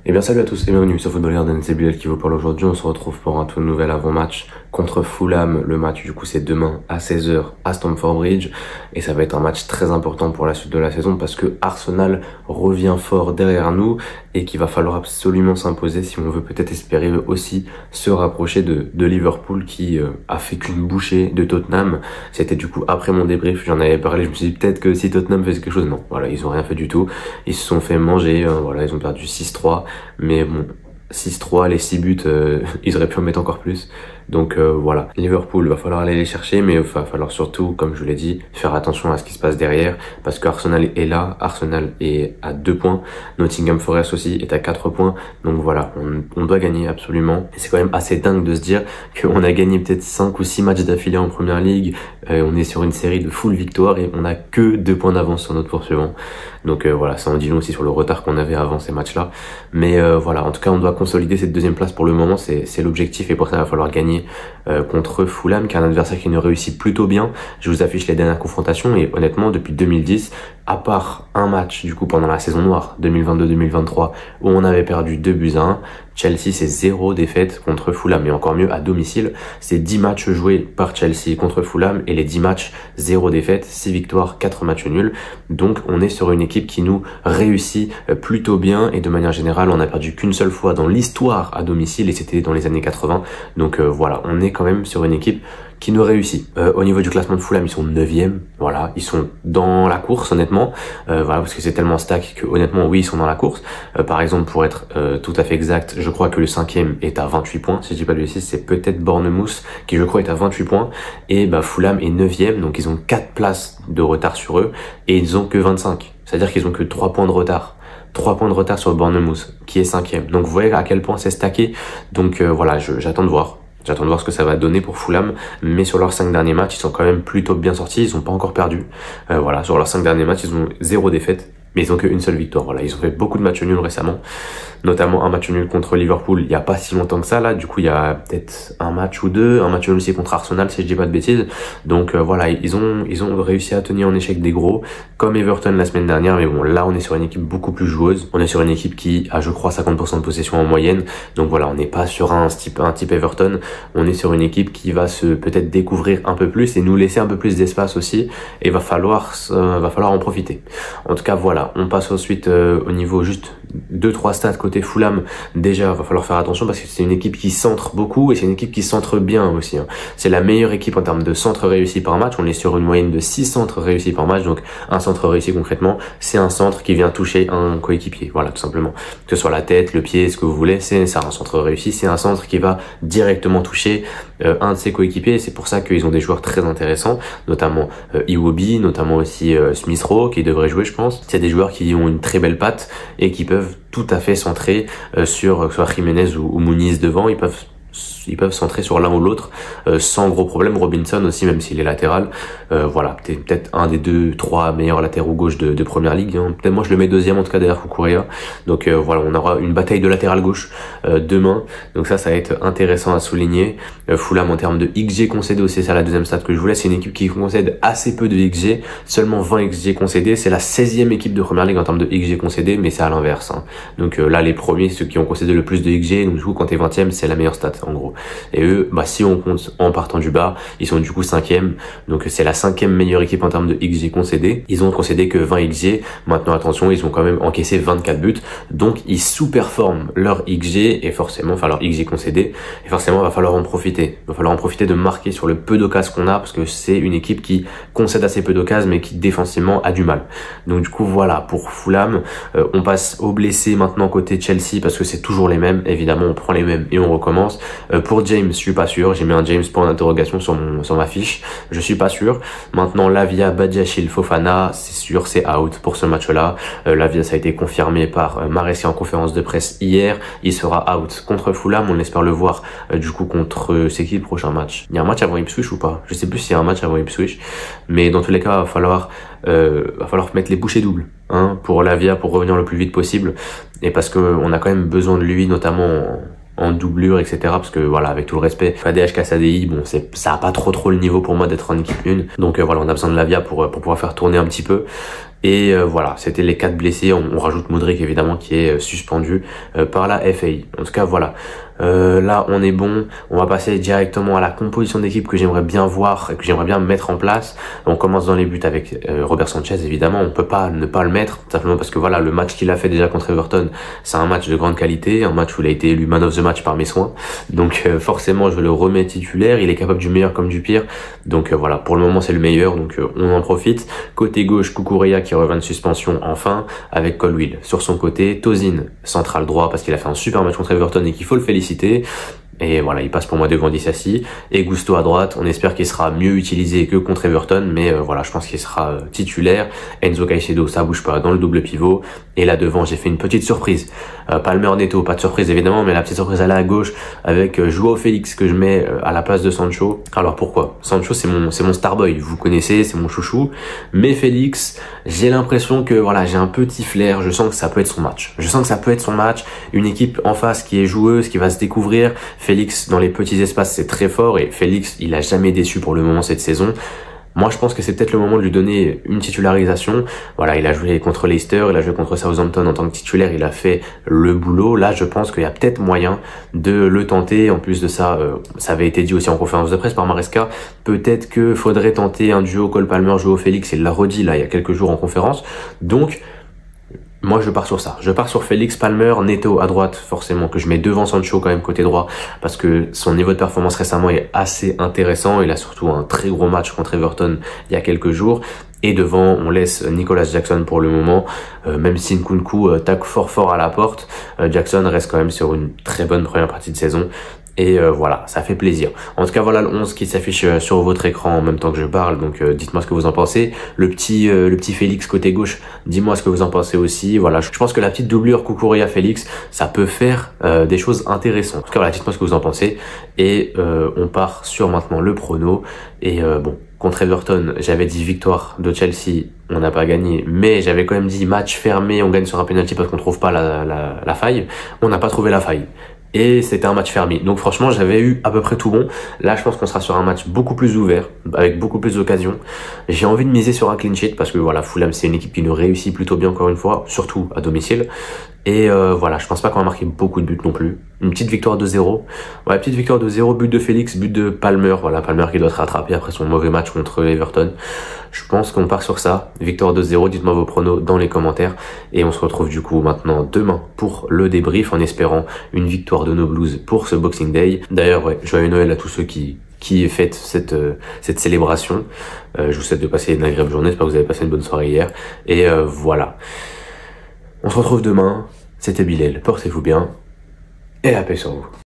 Eh bien salut à tous et bienvenue sur Football Garden, c'est Bilal qui vous parle aujourd'hui. On se retrouve pour un tout nouvel avant-match contre Fulham. Le match du coup c'est demain à 16h à Stamford Bridge et ça va être un match très important pour la suite de la saison parce que Arsenal revient fort derrière nous et qu'il va falloir absolument s'imposer si on veut peut-être espérer aussi se rapprocher de Liverpool qui a fait qu'une bouchée de Tottenham. C'était du coup après mon débrief, j'en avais parlé, je me suis dit peut-être que si Tottenham faisait quelque chose, non, voilà, ils ont rien fait du tout. Ils se sont fait manger, voilà, ils ont perdu 6-3. Mais bon, 6-3, les 6 buts, ils auraient pu en mettre encore plus. Donc voilà, Liverpool, va falloir aller les chercher, mais il va falloir surtout, comme je vous l'ai dit, faire attention à ce qui se passe derrière, parce que Arsenal est là, Arsenal est à 2 points, Nottingham Forest aussi est à 4 points, donc voilà, on doit gagner absolument. Et c'est quand même assez dingue de se dire qu'on a gagné peut-être 5 ou 6 matchs d'affilée en Première Ligue, on est sur une série de full victoire et on a que 2 points d'avance sur notre poursuivant. Donc voilà, ça en dit long aussi sur le retard qu'on avait avant ces matchs-là. Mais voilà, en tout cas, on doit consolider cette deuxième place pour le moment, c'est l'objectif et pour ça, il va falloir gagner contre Fulham, qui est un adversaire qui nous réussit plutôt bien. Je vous affiche les dernières confrontations et honnêtement, depuis 2010, à part un match du coup pendant la saison noire 2022-2023 où on avait perdu 2-1, Chelsea c'est 0 défaite contre Fulham et encore mieux à domicile, c'est 10 matchs joués par Chelsea contre Fulham et les 10 matchs 0 défaite, 6 victoires, 4 matchs nuls. Donc on est sur une équipe qui nous réussit plutôt bien et de manière générale on a perdu qu'une seule fois dans l'histoire à domicile et c'était dans les années 80. Donc voilà, on est quand même sur une équipe qui nous réussit. Au niveau du classement de Fulham, ils sont 9e, voilà, ils sont dans la course honnêtement, voilà, parce que c'est tellement stack que honnêtement oui ils sont dans la course. Par exemple pour être tout à fait exact, je crois que le 5e est à 28 points, si je dis pas de bêtises, c'est peut-être Bournemouth qui je crois est à 28 points, et Fulham est 9e, donc ils ont 4 places de retard sur eux, et ils ont que 25, c'est-à-dire qu'ils ont que 3 points de retard. 3 points de retard sur Bournemouth, qui est 5e. Donc vous voyez à quel point c'est stacké, donc voilà, j'attends de voir. J'attends de voir ce que ça va donner pour Fulham, mais sur leurs 5 derniers matchs, ils sont quand même plutôt bien sortis, ils n'ont pas encore perdu. Voilà, sur leurs 5 derniers matchs, ils ont 0 défaite, mais ils ont qu'une seule victoire. Voilà, ils ont fait beaucoup de matchs nuls récemment, notamment un match nul contre Liverpool il y a pas si longtemps que ça là. Du coup, il y a peut-être un match ou deux, un match nul aussi contre Arsenal si je dis pas de bêtises. Donc voilà, ils ont réussi à tenir en échec des gros, comme Everton la semaine dernière. Mais bon, là on est sur une équipe beaucoup plus joueuse. On est sur une équipe qui a, je crois, 50% de possession en moyenne. Donc voilà, on n'est pas sur un type Everton. On est sur une équipe qui va se peut-être découvrir un peu plus et nous laisser un peu plus d'espace aussi. Et va falloir en profiter. En tout cas, voilà, on passe ensuite au niveau juste 2-3 stats côté Fulham. Déjà, va falloir faire attention parce que c'est une équipe qui centre beaucoup et c'est une équipe qui centre bien aussi. C'est la meilleure équipe en termes de centres réussis par match. On est sur une moyenne de 6 centres réussis par match. Donc un centre réussi concrètement, c'est un centre qui vient toucher un coéquipier. Voilà, tout simplement. Que ce soit la tête, le pied, ce que vous voulez, c'est un centre réussi. C'est un centre qui va directement toucher un de ses coéquipiers. Et c'est pour ça qu'ils ont des joueurs très intéressants, notamment Iwobi, notamment aussi Smith Rowe qui devrait jouer, je pense. C'est des joueurs qui ont une très belle patte et qui peuvent tout à fait centrer sur soit Jiménez ou Muniz devant. Ils peuvent centrer sur l'un ou l'autre sans gros problème. Robinson aussi, même s'il est latéral, voilà, peut-être un des 2-3 meilleurs latéraux gauche de Première Ligue, hein. Peut-être moi je le mets deuxième en tout cas derrière Cucurella. Donc voilà, on aura une bataille de latéral gauche demain, donc ça va être intéressant à souligner. Fulham en termes de XG concédé aussi, c'est la deuxième stat que je voulais, c'est une équipe qui concède assez peu de XG, seulement 20 XG concédés, c'est la 16e équipe de Première Ligue en termes de XG concédé, mais c'est à l'inverse, hein. Donc là les premiers, ceux qui ont concédé le plus de XG, donc du coup quand t'es 20e, c'est la meilleure stat en gros. Et eux, si on compte en partant du bas, ils sont du coup 5e. Donc c'est la 5e meilleure équipe en termes de XG concédé. Ils ont concédé que 20 XG. Maintenant attention, ils ont quand même encaissé 24 buts. Donc ils sous-performent leur XG et forcément, leur XG concédé. Et forcément, il va falloir en profiter. Il va falloir en profiter de marquer sur le peu d'occasions qu'on a parce que c'est une équipe qui concède assez peu d'occasions mais qui défensivement a du mal. Donc du coup voilà, pour Fulham, on passe aux blessés maintenant côté Chelsea parce que c'est toujours les mêmes. Évidemment, on prend les mêmes et on recommence. Pour James, je suis pas sûr. J'ai mis un James point d'interrogation sur ma fiche. Je suis pas sûr. Maintenant, Lavia, Badiashile, Fofana, c'est sûr, c'est out pour ce match-là. Lavia, ça a été confirmé par Maresca en conférence de presse hier. Il sera out contre Fulham. On espère le voir du coup contre c'est qui le prochain match? Il y a un match avant Ipswich ou pas? Je sais plus s'il y a un match avant Ipswich. Mais dans tous les cas, va falloir mettre les bouchées doubles, hein, pour Lavia pour revenir le plus vite possible. Et parce que on a quand même besoin de lui, notamment en doublure, etc. Parce que voilà, avec tout le respect, ADH KSADI, bon, ça a pas trop le niveau pour moi d'être en équipe 1. Donc voilà, on a besoin de Lavia pour pouvoir faire tourner un petit peu. Et voilà, c'était les 4 blessés. On rajoute Modric évidemment qui est suspendu par la FAI. En tout cas voilà. Là on est bon, on va passer directement à la composition d'équipe que j'aimerais bien voir et que j'aimerais bien mettre en place. On commence dans les buts avec Robert Sanchez évidemment, on peut pas ne pas le mettre, simplement parce que voilà, le match qu'il a fait déjà contre Everton, c'est un match de grande qualité, un match où il a été élu man of the match par mes soins, donc forcément je le remets titulaire, il est capable du meilleur comme du pire, donc voilà, pour le moment c'est le meilleur, donc on en profite. Côté gauche, Cucurella qui revient de suspension enfin, avec Colwill sur son côté, Tosin central droit parce qu'il a fait un super match contre Everton et qu'il faut le féliciter. Et voilà, il passe pour moi devant Disasi. Et Gusto à droite, on espère qu'il sera mieux utilisé que contre Everton, mais voilà, je pense qu'il sera titulaire. Enzo Caicedo, ça bouge pas dans le double pivot. Et là devant, j'ai fait une petite surprise. Palmer Neto, pas de surprise évidemment, mais la petite surprise elle est à gauche avec Joao Félix que je mets à la place de Sancho. Alors pourquoi? Sancho c'est mon starboy, vous connaissez, c'est mon chouchou. Mais Félix, j'ai l'impression que voilà, j'ai un petit flair, je sens que ça peut être son match. Je sens que ça peut être son match, une équipe en face qui est joueuse, qui va se découvrir. Félix dans les petits espaces c'est très fort et Félix il a jamais déçu pour le moment cette saison. Moi je pense que c'est peut-être le moment de lui donner une titularisation. Voilà, il a joué contre Leicester, il a joué contre Southampton en tant que titulaire, il a fait le boulot. Là je pense qu'il y a peut-être moyen de le tenter. En plus de ça, ça avait été dit aussi en conférence de presse par Maresca, peut-être que faudrait tenter un duo Cole Palmer, Joao Félix, il l'a redit là il y a quelques jours en conférence. Donc moi je pars sur ça, je pars sur Félix, Palmer, Neto à droite forcément, que je mets devant Sancho quand même côté droit, parce que son niveau de performance récemment est assez intéressant, il a surtout un très gros match contre Everton il y a quelques jours, et devant on laisse Nicolas Jackson pour le moment, même si Nkunku tacle fort à la porte, Jackson reste quand même sur une très bonne première partie de saison. Et voilà, ça fait plaisir. En tout cas, voilà le 11 qui s'affiche sur votre écran en même temps que je parle. Donc dites-moi ce que vous en pensez. Le petit Félix côté gauche, dis-moi ce que vous en pensez aussi. Voilà, je pense que la petite doublure Cucurella Félix, ça peut faire des choses intéressantes. En tout cas, voilà, dites-moi ce que vous en pensez. Et on part sur maintenant le prono. Et bon, contre Everton, j'avais dit victoire de Chelsea, on n'a pas gagné, mais j'avais quand même dit match fermé, on gagne sur un penalty parce qu'on trouve pas la faille. On n'a pas trouvé la faille. Et c'était un match fermé. Donc franchement, j'avais eu à peu près tout bon. Là, je pense qu'on sera sur un match beaucoup plus ouvert, avec beaucoup plus d'occasions. J'ai envie de miser sur un clean sheet parce que voilà, Fulham, c'est une équipe qui nous réussit plutôt bien encore une fois, surtout à domicile. Et voilà, je pense pas qu'on va marquer beaucoup de buts non plus. Une petite victoire de 0. Ouais, petite victoire de 0, but de Félix, but de Palmer. Voilà, Palmer qui doit se rattraper après son mauvais match contre Everton. Je pense qu'on part sur ça. Victoire de 0, dites-moi vos pronos dans les commentaires. Et on se retrouve du coup maintenant demain pour le débrief en espérant une victoire de nos Blues pour ce Boxing Day. D'ailleurs, ouais, joyeux Noël à tous ceux qui fêtent cette célébration. Je vous souhaite de passer une agréable journée. J'espère que vous avez passé une bonne soirée hier. Et voilà. On se retrouve demain, c'était Bilal, portez-vous bien, et la paix sur vous.